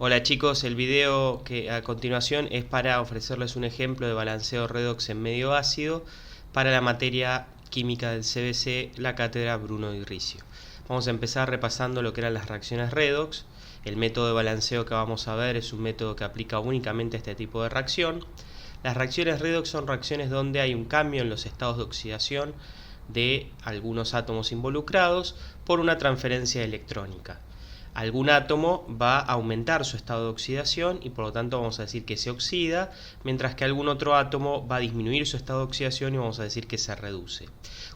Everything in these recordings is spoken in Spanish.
Hola chicos, el video que a continuación es para ofrecerles un ejemplo de balanceo redox en medio ácido para la materia química del CBC, la cátedra Bruno Di Riccio. Vamos a empezar repasando lo que eran las reacciones redox. El método de balanceo que vamos a ver es un método que aplica únicamente a este tipo de reacción. Las reacciones redox son reacciones donde hay un cambio en los estados de oxidación de algunos átomos involucrados por una transferencia electrónica. Algún átomo va a aumentar su estado de oxidación y por lo tanto vamos a decir que se oxida, mientras que algún otro átomo va a disminuir su estado de oxidación y vamos a decir que se reduce.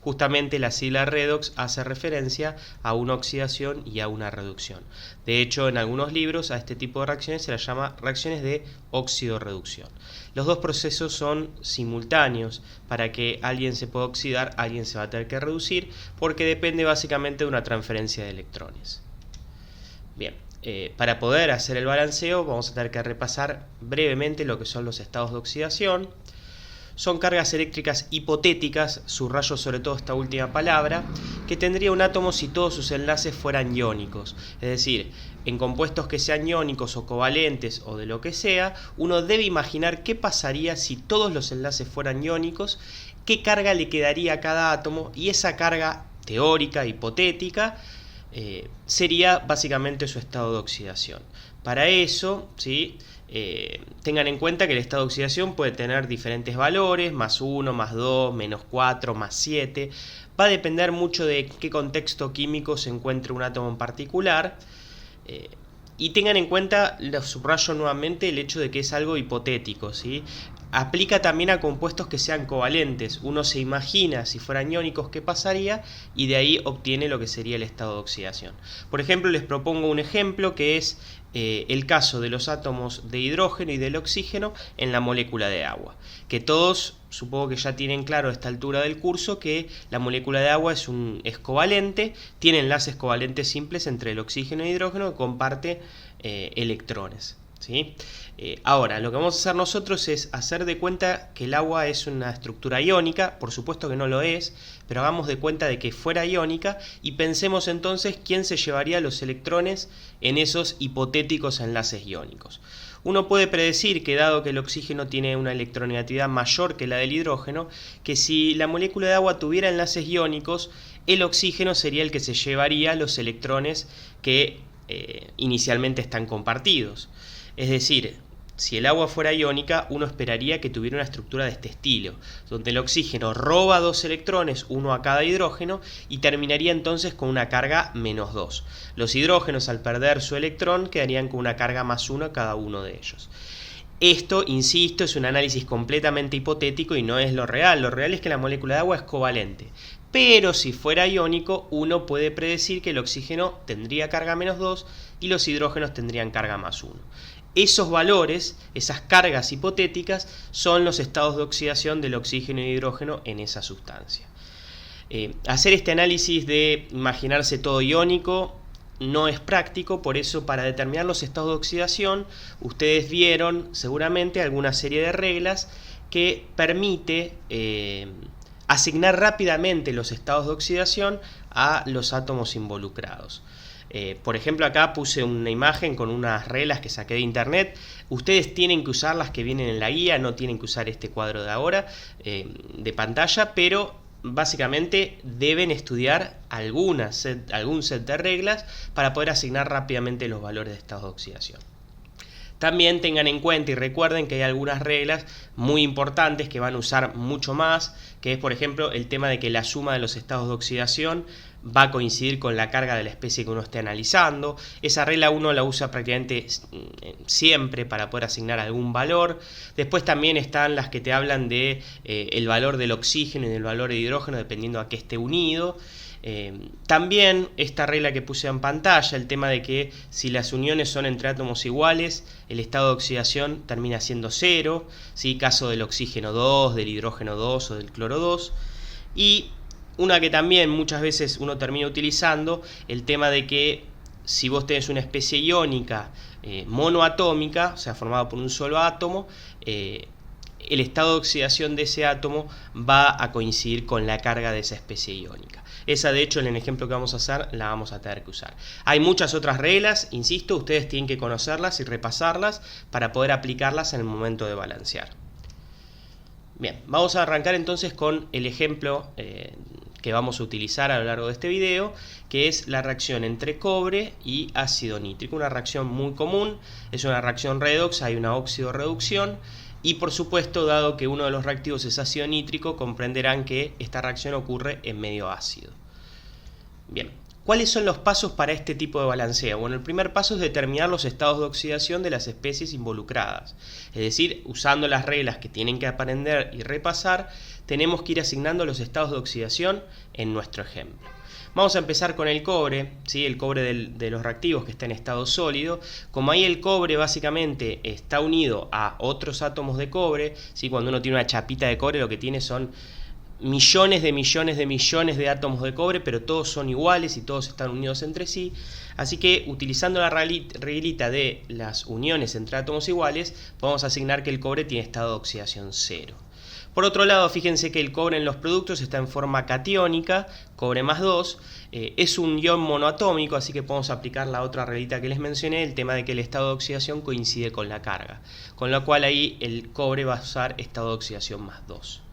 Justamente la sigla redox hace referencia a una oxidación y a una reducción. De hecho, en algunos libros a este tipo de reacciones se las llama reacciones de óxido-reducción. Los dos procesos son simultáneos. Para que alguien se pueda oxidar, alguien se va a tener que reducir, porque depende básicamente de una transferencia de electrones. Bien, para poder hacer el balanceo vamos a tener que repasar brevemente lo que son los estados de oxidación. Son cargas eléctricas hipotéticas, subrayo sobre todo esta última palabra, que tendría un átomo si todos sus enlaces fueran iónicos. Es decir, en compuestos que sean iónicos o covalentes o de lo que sea, uno debe imaginar qué pasaría si todos los enlaces fueran iónicos, qué carga le quedaría a cada átomo, y esa carga teórica, hipotética, sería básicamente su estado de oxidación. Para eso, ¿sí? Tengan en cuenta que el estado de oxidación puede tener diferentes valores, más 1, más 2, menos 4, más 7. Va a depender mucho de qué contexto químico se encuentre un átomo en particular. Y tengan en cuenta, lo subrayo nuevamente, el hecho de que es algo hipotético, ¿sí? Aplica también a compuestos que sean covalentes. Uno se imagina si fueran iónicos qué pasaría y de ahí obtiene lo que sería el estado de oxidación. Por ejemplo, les propongo un ejemplo que es el caso de los átomos de hidrógeno y del oxígeno en la molécula de agua. Que todos supongo que ya tienen claro a esta altura del curso que la molécula de agua es covalente, tiene enlaces covalentes simples entre el oxígeno y el hidrógeno que comparte electrones. ¿Sí? Ahora, lo que vamos a hacer nosotros es hacer de cuenta que el agua es una estructura iónica. Por supuesto que no lo es, pero hagamos de cuenta de que fuera iónica y pensemos entonces quién se llevaría los electrones en esos hipotéticos enlaces iónicos. Uno puede predecir que, dado que el oxígeno tiene una electronegatividad mayor que la del hidrógeno, que si la molécula de agua tuviera enlaces iónicos, el oxígeno sería el que se llevaría los electrones que inicialmente están compartidos. Es decir, si el agua fuera iónica, uno esperaría que tuviera una estructura de este estilo, donde el oxígeno roba 2 electrones, uno a cada hidrógeno, y terminaría entonces con una carga menos 2. Los hidrógenos, al perder su electrón, quedarían con una carga más 1 a cada uno de ellos. Esto, insisto, es un análisis completamente hipotético y no es lo real. Lo real es que la molécula de agua es covalente. Pero si fuera iónico, uno puede predecir que el oxígeno tendría carga menos 2 y los hidrógenos tendrían carga más 1. Esos valores, esas cargas hipotéticas, son los estados de oxidación del oxígeno y hidrógeno en esa sustancia. Hacer este análisis de imaginarse todo iónico no es práctico, por eso para determinar los estados de oxidación, ustedes vieron seguramente alguna serie de reglas que permite asignar rápidamente los estados de oxidación a los átomos involucrados. Por ejemplo, acá puse una imagen con unas reglas que saqué de internet. Ustedes tienen que usar las que vienen en la guía, no tienen que usar este cuadro de ahora de pantalla, pero básicamente deben estudiar algún set de reglas para poder asignar rápidamente los valores de estados de oxidación. También tengan en cuenta y recuerden que hay algunas reglas muy importantes que van a usar mucho más, que es por ejemplo el tema de que la suma de los estados de oxidación va a coincidir con la carga de la especie que uno esté analizando. Esa regla uno la usa prácticamente siempre para poder asignar algún valor. Después también están las que te hablan de el valor del oxígeno y del valor de hidrógeno dependiendo a qué esté unido. También esta regla que puse en pantalla, el tema de que si las uniones son entre átomos iguales, el estado de oxidación termina siendo 0, ¿sí? Caso del oxígeno 2, del hidrógeno 2 o del cloro 2. Y una que también muchas veces uno termina utilizando, el tema de que si vos tenés una especie iónica monoatómica, o sea formada por un solo átomo, el estado de oxidación de ese átomo va a coincidir con la carga de esa especie iónica. Esa, de hecho, en el ejemplo que vamos a hacer, la vamos a tener que usar. Hay muchas otras reglas, insisto, ustedes tienen que conocerlas y repasarlas para poder aplicarlas en el momento de balancear. Bien, vamos a arrancar entonces con el ejemplo que vamos a utilizar a lo largo de este video, que es la reacción entre cobre y ácido nítrico. Una reacción muy común, es una reacción redox, hay una óxido-reducción, y por supuesto, dado que uno de los reactivos es ácido nítrico, comprenderán que esta reacción ocurre en medio ácido. Bien, ¿cuáles son los pasos para este tipo de balanceo? Bueno, el primer paso es determinar los estados de oxidación de las especies involucradas. Es decir, usando las reglas que tienen que aprender y repasar, tenemos que ir asignando los estados de oxidación en nuestro ejemplo. Vamos a empezar con el cobre, ¿sí? El cobre de los reactivos que está en estado sólido. Como ahí el cobre básicamente está unido a otros átomos de cobre, ¿sí? Cuando uno tiene una chapita de cobre lo que tiene son millones de átomos de cobre, pero todos son iguales y todos están unidos entre sí. Así que utilizando la reglita de las uniones entre átomos iguales, podemos asignar que el cobre tiene estado de oxidación 0. Por otro lado, fíjense que el cobre en los productos está en forma catiónica, cobre más 2, es un ion monoatómico, así que podemos aplicar la otra reglita que les mencioné, el tema de que el estado de oxidación coincide con la carga, con lo cual ahí el cobre va a usar estado de oxidación más 2.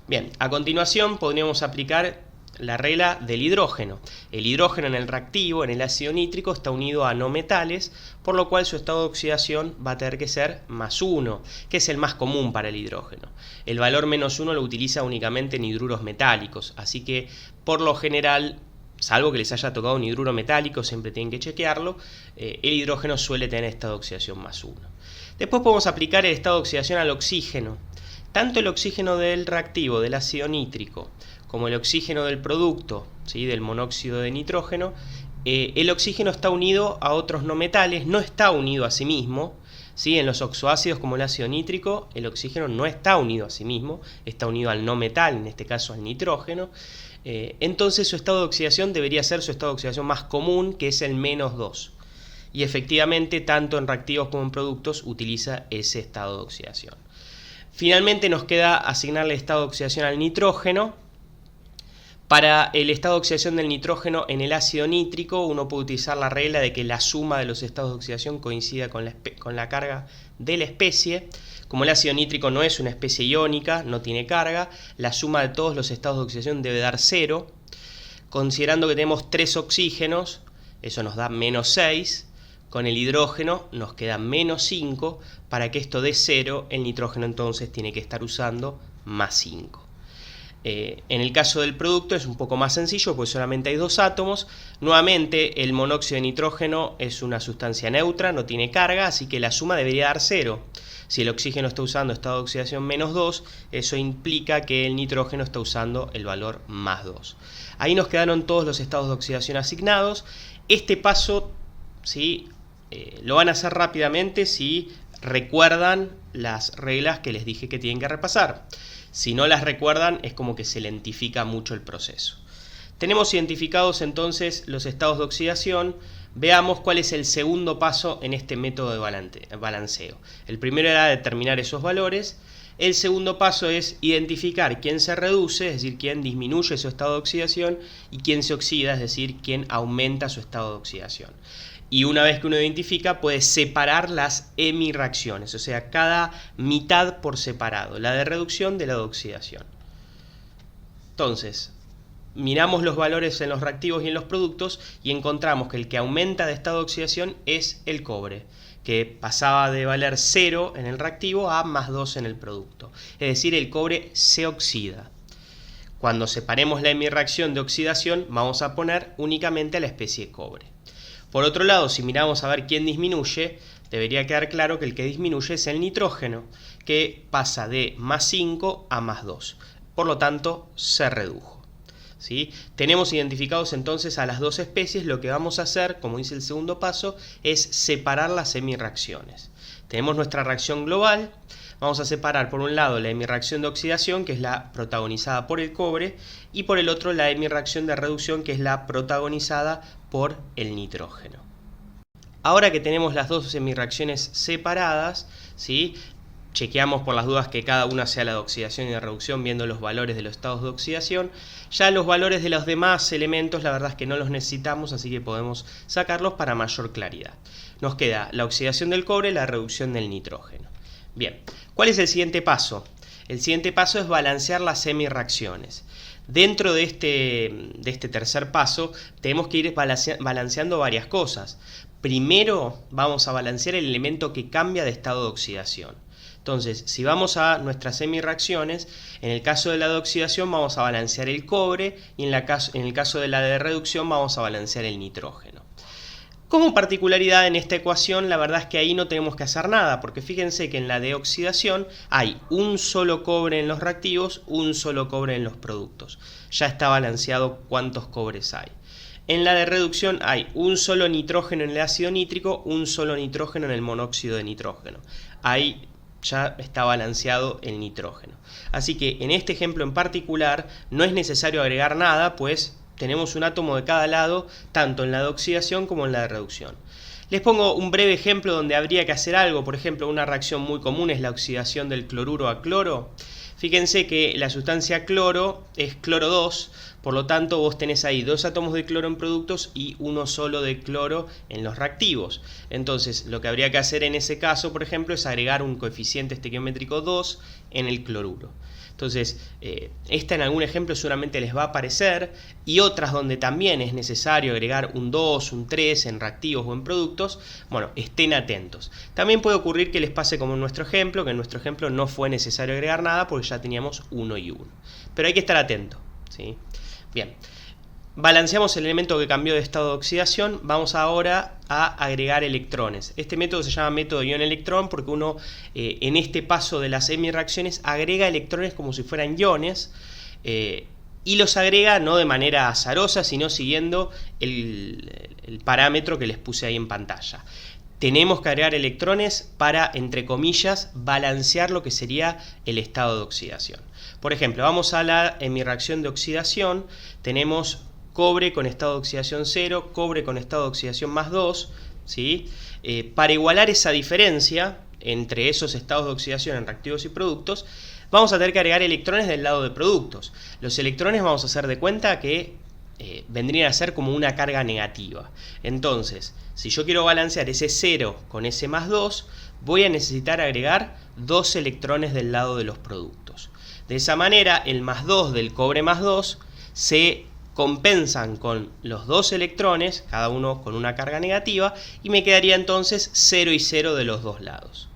Bien, a continuación podríamos aplicar la regla del hidrógeno. El hidrógeno en el reactivo, en el ácido nítrico, está unido a no metales, por lo cual su estado de oxidación va a tener que ser más 1, que es el más común para el hidrógeno. El valor menos 1 lo utiliza únicamente en hidruros metálicos, así que por lo general, salvo que les haya tocado un hidruro metálico, siempre tienen que chequearlo, el hidrógeno suele tener estado de oxidación más 1. Después podemos aplicar el estado de oxidación al oxígeno. Tanto el oxígeno del reactivo, del ácido nítrico, como el oxígeno del producto, ¿sí? Del monóxido de nitrógeno, el oxígeno está unido a otros no metales, no está unido a sí mismo, ¿sí? En los oxoácidos como el ácido nítrico, el oxígeno no está unido a sí mismo, está unido al no metal, en este caso al nitrógeno. Entonces su estado de oxidación debería ser su estado de oxidación más común, que es el menos 2. Y efectivamente, tanto en reactivos como en productos, utiliza ese estado de oxidación. Finalmente nos queda asignarle estado de oxidación al nitrógeno. Para el estado de oxidación del nitrógeno en el ácido nítrico, uno puede utilizar la regla de que la suma de los estados de oxidación coincida con la carga de la especie. Como el ácido nítrico no es una especie iónica, no tiene carga, la suma de todos los estados de oxidación debe dar 0. Considerando que tenemos 3 oxígenos, eso nos da menos 6. Con el hidrógeno nos queda menos 5. Para que esto dé 0, el nitrógeno entonces tiene que estar usando más 5. En el caso del producto es un poco más sencillo, pues solamente hay 2 átomos. Nuevamente, el monóxido de nitrógeno es una sustancia neutra, no tiene carga, así que la suma debería dar 0. Si el oxígeno está usando estado de oxidación menos 2, eso implica que el nitrógeno está usando el valor más 2. Ahí nos quedaron todos los estados de oxidación asignados. Este paso, ¿sí? Lo van a hacer rápidamente si recuerdan las reglas que les dije que tienen que repasar. Si no las recuerdan, es como que se lentifica mucho el proceso. Tenemos identificados entonces los estados de oxidación. Veamos cuál es el segundo paso en este método de balanceo. El primero era determinar esos valores. El segundo paso es identificar quién se reduce, es decir, quién disminuye su estado de oxidación, y quién se oxida, es decir, quién aumenta su estado de oxidación. Y una vez que uno identifica, puede separar las hemirreacciones, o sea, cada mitad por separado, la de reducción de la de oxidación. Entonces, miramos los valores en los reactivos y en los productos y encontramos que el que aumenta de estado de oxidación es el cobre, que pasaba de valer 0 en el reactivo a más 2 en el producto. Es decir, el cobre se oxida. Cuando separemos la hemirreacción de oxidación, vamos a poner únicamente a la especie cobre. Por otro lado, si miramos a ver quién disminuye, debería quedar claro que el que disminuye es el nitrógeno, que pasa de más 5 a más 2. Por lo tanto, se redujo. ¿Sí? Tenemos identificados entonces a las dos especies. Lo que vamos a hacer, como dice el segundo paso, es separar las hemirreacciones. Tenemos nuestra reacción global. Vamos a separar por un lado la hemirreacción de oxidación, que es la protagonizada por el cobre, y por el otro la hemirreacción de reducción, que es la protagonizada por el nitrógeno. Ahora que tenemos las dos hemirreacciones separadas, ¿sí? chequeamos por las dudas que cada una sea la de oxidación y de reducción viendo los valores de los estados de oxidación. Ya los valores de los demás elementos la verdad es que no los necesitamos, así que podemos sacarlos para mayor claridad. Nos queda la oxidación del cobre y la reducción del nitrógeno. Bien, ¿cuál es el siguiente paso? El siguiente paso es balancear las semirreacciones. Dentro de este tercer paso tenemos que ir balanceando varias cosas. Primero vamos a balancear el elemento que cambia de estado de oxidación. Entonces, si vamos a nuestras semirreacciones, en el caso de la de oxidación vamos a balancear el cobre y en el caso de la de reducción vamos a balancear el nitrógeno. Como particularidad en esta ecuación, la verdad es que ahí no tenemos que hacer nada, porque fíjense que en la de oxidación hay un solo cobre en los reactivos, un solo cobre en los productos. Ya está balanceado cuántos cobres hay. En la de reducción hay un solo nitrógeno en el ácido nítrico, un solo nitrógeno en el monóxido de nitrógeno. Ahí ya está balanceado el nitrógeno. Así que en este ejemplo en particular no es necesario agregar nada, pues tenemos un átomo de cada lado, tanto en la de oxidación como en la de reducción. Les pongo un breve ejemplo donde habría que hacer algo. Por ejemplo, una reacción muy común es la oxidación del cloruro a cloro. Fíjense que la sustancia cloro es cloro 2, por lo tanto vos tenés ahí dos átomos de cloro en productos y uno solo de cloro en los reactivos. Entonces lo que habría que hacer en ese caso, por ejemplo, es agregar un coeficiente estequiométrico 2 en el cloruro. Entonces, esta en algún ejemplo seguramente les va a aparecer, y otras donde también es necesario agregar un 2, un 3 en reactivos o en productos, bueno, estén atentos. También puede ocurrir que les pase como en nuestro ejemplo, que en nuestro ejemplo no fue necesario agregar nada porque ya teníamos 1 y 1. Pero hay que estar atento, ¿sí? Bien. Balanceamos el elemento que cambió de estado de oxidación. Vamos ahora a agregar electrones. Este método se llama método ion-electrón porque uno en este paso de las semirreacciones agrega electrones como si fueran iones y los agrega no de manera azarosa, sino siguiendo el parámetro que les puse ahí en pantalla. Tenemos que agregar electrones para, entre comillas, balancear lo que sería el estado de oxidación. Por ejemplo, vamos a la reacción de oxidación. Tenemos cobre con estado de oxidación 0, cobre con estado de oxidación más 2, ¿sí? Para igualar esa diferencia entre esos estados de oxidación en reactivos y productos, vamos a tener que agregar electrones del lado de productos. Los electrones vamos a hacer de cuenta que vendrían a ser como una carga negativa. Entonces, si yo quiero balancear ese 0 con ese más 2, voy a necesitar agregar 2 electrones del lado de los productos. De esa manera, el más 2 del cobre más 2 se compensan con los 2 electrones, cada uno con una carga negativa, y me quedaría entonces 0 y 0 de los dos lados.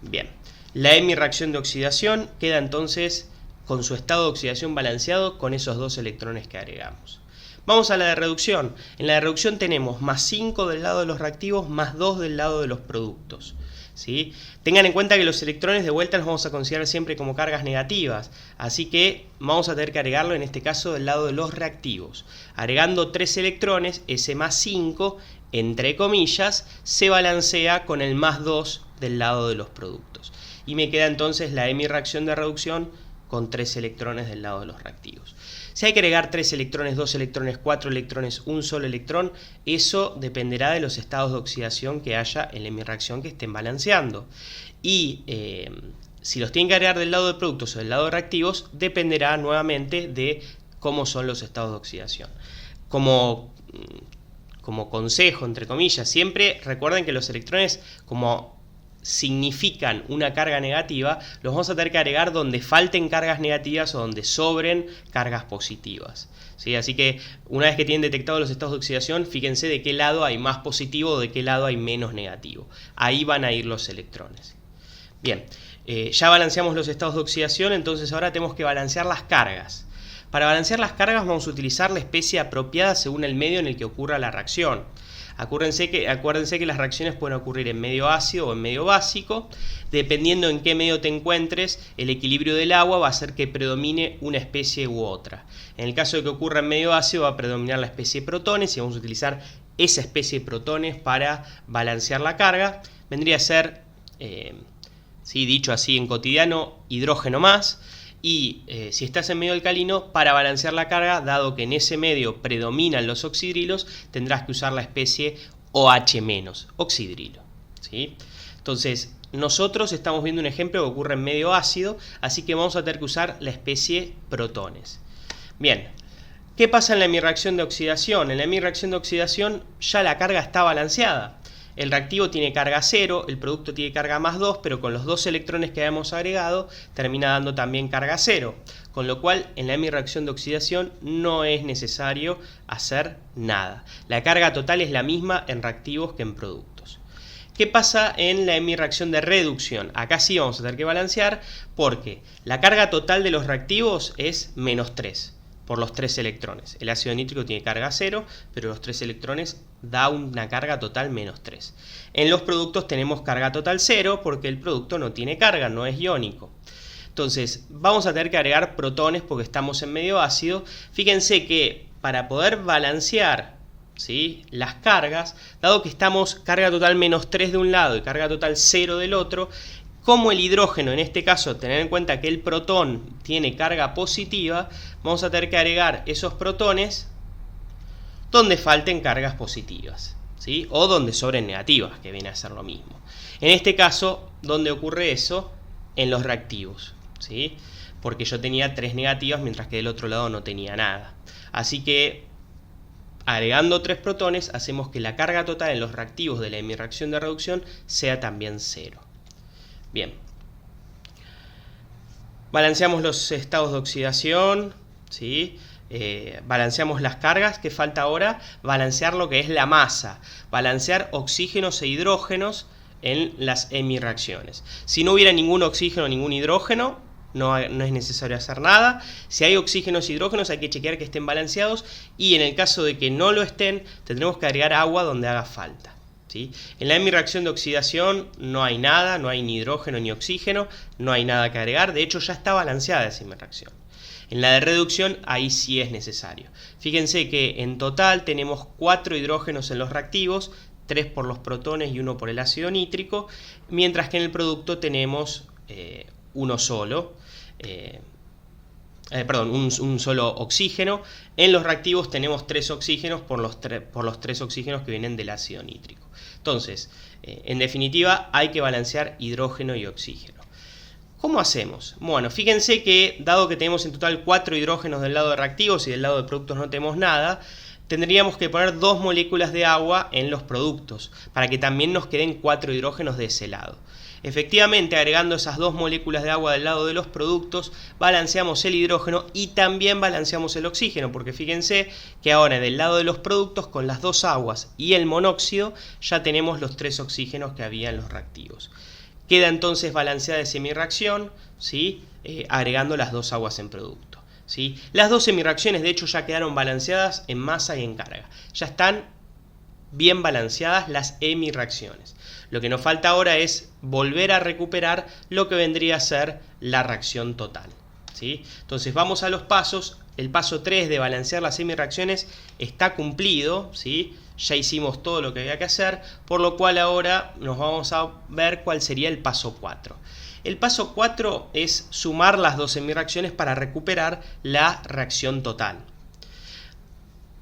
Bien, la reacción de oxidación queda entonces con su estado de oxidación balanceado con esos 2 electrones que agregamos. Vamos a la de reducción. En la de reducción tenemos más 5 del lado de los reactivos, más 2 del lado de los productos, ¿sí? Tengan en cuenta que los electrones de vuelta los vamos a considerar siempre como cargas negativas, así que vamos a tener que agregarlo en este caso del lado de los reactivos. Agregando 3 electrones, ese más 5, entre comillas, se balancea con el más 2 del lado de los productos. Y me queda entonces la reacción de reducción con 3 electrones del lado de los reactivos. Si hay que agregar 3 electrones, 2 electrones, 4 electrones, un solo electrón, eso dependerá de los estados de oxidación que haya en la reacción que estén balanceando. Y si los tienen que agregar del lado de productos o del lado de reactivos, dependerá nuevamente de cómo son los estados de oxidación. Como consejo, entre comillas, siempre recuerden que los electrones, como significan una carga negativa, los vamos a tener que agregar donde falten cargas negativas o donde sobren cargas positivas, ¿sí? Así que una vez que tienen detectado los estados de oxidación, fíjense de qué lado hay más positivo o de qué lado hay menos negativo. Ahí van a ir los electrones. Bien, ya balanceamos los estados de oxidación, entonces ahora tenemos que balancear las cargas. Para balancear las cargas vamos a utilizar la especie apropiada según el medio en el que ocurra la reacción. Acuérdense que las reacciones pueden ocurrir en medio ácido o en medio básico. Dependiendo en qué medio te encuentres, el equilibrio del agua va a hacer que predomine una especie u otra. En el caso de que ocurra en medio ácido va a predominar la especie de protones y vamos a utilizar esa especie de protones para balancear la carga. Vendría a ser, dicho así en cotidiano, hidrógeno más. Y si estás en medio alcalino, para balancear la carga, dado que en ese medio predominan los oxidrilos, tendrás que usar la especie OH-, oxidrilo, ¿sí? Entonces, nosotros estamos viendo un ejemplo que ocurre en medio ácido, así que vamos a tener que usar la especie protones. Bien, ¿qué pasa en la hemireacción de oxidación? En la hemireacción de oxidación ya la carga está balanceada. El reactivo tiene carga 0, el producto tiene carga más 2, pero con los 2 electrones que habíamos agregado termina dando también carga 0. Con lo cual en la hemireacción de oxidación no es necesario hacer nada. La carga total es la misma en reactivos que en productos. ¿Qué pasa en la hemireacción de reducción? Acá sí vamos a tener que balancear porque la carga total de los reactivos es menos 3 por los 3 electrones. El ácido nítrico tiene carga 0, pero los 3 electrones da una carga total menos 3. En los productos tenemos carga total 0 porque el producto no tiene carga, no es iónico. Entonces vamos a tener que agregar protones porque estamos en medio ácido. Fíjense que para poder balancear, ¿sí?, las cargas, dado que estamos carga total menos 3 de un lado y carga total 0 del otro, como el hidrógeno, en este caso, tener en cuenta que el protón tiene carga positiva, vamos a tener que agregar esos protones donde falten cargas positivas, ¿sí?, o donde sobren negativas, que viene a ser lo mismo. En este caso, ¿dónde ocurre eso? En los reactivos, ¿sí?, porque yo tenía 3 negativas mientras que del otro lado no tenía nada. Así que agregando 3 protones hacemos que la carga total en los reactivos de la hemireacción de reducción sea también 0. Bien, balanceamos los estados de oxidación, ¿sí?, balanceamos las cargas. ¿Qué falta ahora? Balancear lo que es la masa, balancear oxígenos e hidrógenos en las hemireacciones. Si no hubiera ningún oxígeno, ningún hidrógeno, no es necesario hacer nada. Si hay oxígenos e hidrógenos hay que chequear que estén balanceados y en el caso de que no lo estén, tendremos que agregar agua donde haga falta, ¿sí? En la hemireacción de oxidación no hay nada, no hay ni hidrógeno ni oxígeno, no hay nada que agregar, de hecho ya está balanceada esa hemireacción. En la de reducción ahí sí es necesario. Fíjense que en total tenemos 4 hidrógenos en los reactivos, 3 por los protones y 1 por el ácido nítrico, mientras que en el producto tenemos uno solo. Un solo oxígeno. En los reactivos tenemos 3 oxígenos por los 3 oxígenos que vienen del ácido nítrico. Entonces, en definitiva, hay que balancear hidrógeno y oxígeno. ¿Cómo hacemos? Bueno, fíjense que dado que tenemos en total 4 hidrógenos del lado de reactivos y del lado de productos no tenemos nada, tendríamos que poner 2 moléculas de agua en los productos para que también nos queden 4 hidrógenos de ese lado. Efectivamente, agregando esas 2 moléculas de agua del lado de los productos, balanceamos el hidrógeno y también balanceamos el oxígeno, porque fíjense que ahora del lado de los productos, con las 2 aguas y el monóxido, ya tenemos los 3 oxígenos que había en los reactivos. Queda entonces balanceada esa hemireacción, ¿sí?, agregando las 2 aguas en producto, ¿sí? Las 2 hemireacciones de hecho ya quedaron balanceadas en masa y en carga. Ya están bien balanceadas las hemireacciones. Lo que nos falta ahora es volver a recuperar lo que vendría a ser la reacción total, ¿sí? Entonces vamos a los pasos. El paso 3 de balancear las hemireacciones está cumplido, ¿sí? Ya hicimos todo lo que había que hacer, por lo cual ahora nos vamos a ver cuál sería el paso 4. El paso 4 es sumar las 2 hemireacciones para recuperar la reacción total.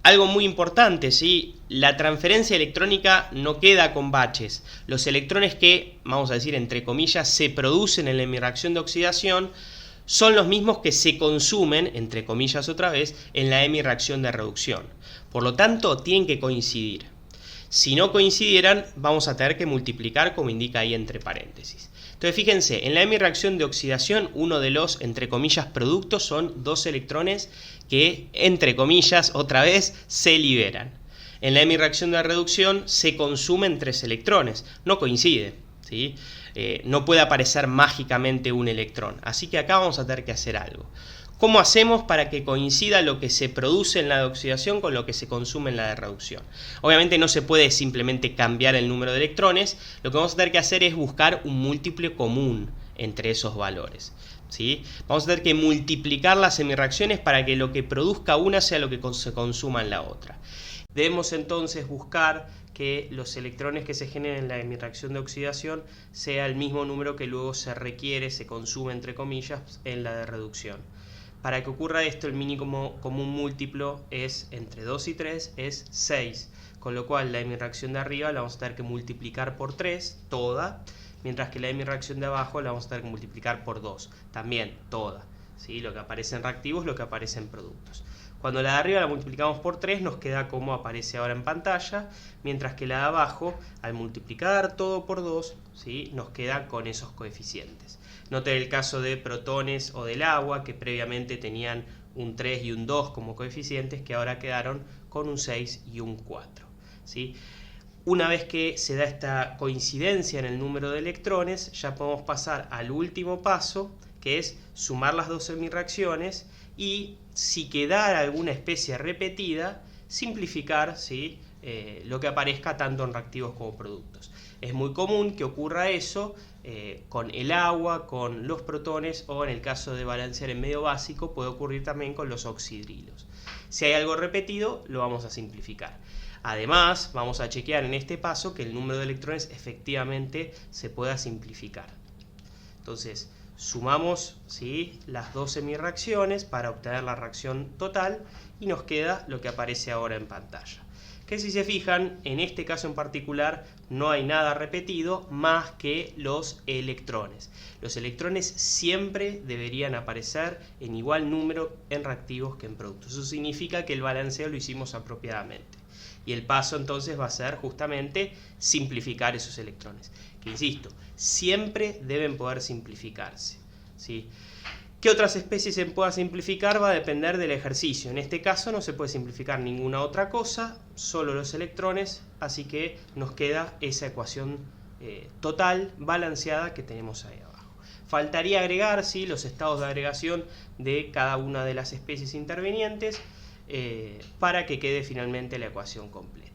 Algo muy importante, ¿sí? La transferencia electrónica no queda con baches. Los electrones que, vamos a decir entre comillas, se producen en la hemireacción de oxidación son los mismos que se consumen, entre comillas otra vez, en la hemireacción de reducción. Por lo tanto, tienen que coincidir. Si no coincidieran, vamos a tener que multiplicar, como indica ahí entre paréntesis. Entonces, fíjense, en la hemireacción de oxidación, uno de los, entre comillas, productos son 2 electrones que, entre comillas, otra vez, se liberan. En la hemireacción de reducción se consumen 3 electrones, no coincide, ¿sí? No puede aparecer mágicamente un electrón, así que acá vamos a tener que hacer algo. ¿Cómo hacemos para que coincida lo que se produce en la de oxidación con lo que se consume en la de reducción? Obviamente no se puede simplemente cambiar el número de electrones, lo que vamos a tener que hacer es buscar un múltiplo común entre esos valores, ¿sí? Vamos a tener que multiplicar las hemireacciones para que lo que produzca una sea lo que se consuma en la otra. Debemos entonces buscar que los electrones que se generen en la hemireacción de oxidación sea el mismo número que luego se requiere, se consume entre comillas, en la de reducción. Para que ocurra esto, el mínimo común múltiplo es entre 2 y 3, es 6. Con lo cual la hemireacción de arriba la vamos a tener que multiplicar por 3, toda. mientras que la de mi reacción de abajo la vamos a tener que multiplicar por 2, también toda, ¿sí? Lo que aparece en reactivos, lo que aparece en productos. Cuando la de arriba la multiplicamos por 3 nos queda como aparece ahora en pantalla, mientras que la de abajo, al multiplicar todo por 2, ¿sí? Nos queda con esos coeficientes. Noten el caso de protones o del agua, que previamente tenían un 3 y un 2 como coeficientes, que ahora quedaron con un 6 y un 4, ¿sí? Una vez que se da esta coincidencia en el número de electrones, ya podemos pasar al último paso, que es sumar las dos semireacciones y, si quedara alguna especie repetida, simplificar, ¿sí? Lo que aparezca tanto en reactivos como productos. Es muy común que ocurra eso con el agua, con los protones, o en el caso de balancear en medio básico puede ocurrir también con los oxidrilos. Si hay algo repetido, lo vamos a simplificar. Además, vamos a chequear en este paso que el número de electrones efectivamente se pueda simplificar. Entonces, sumamos, ¿sí?, las dos semireacciones para obtener la reacción total y nos queda lo que aparece ahora en pantalla. Que si se fijan, en este caso en particular no hay nada repetido más que los electrones. Los electrones siempre deberían aparecer en igual número en reactivos que en productos. Eso significa que el balanceo lo hicimos apropiadamente. Y el paso entonces va a ser justamente simplificar esos electrones. Que insisto, siempre deben poder simplificarse, ¿sí? ¿Qué otras especies se pueda simplificar? Va a depender del ejercicio. En este caso no se puede simplificar ninguna otra cosa, solo los electrones, así que nos queda esa ecuación total, balanceada, que tenemos ahí abajo. Faltaría agregar, ¿sí?, los estados de agregación de cada una de las especies intervinientes para que quede finalmente la ecuación completa.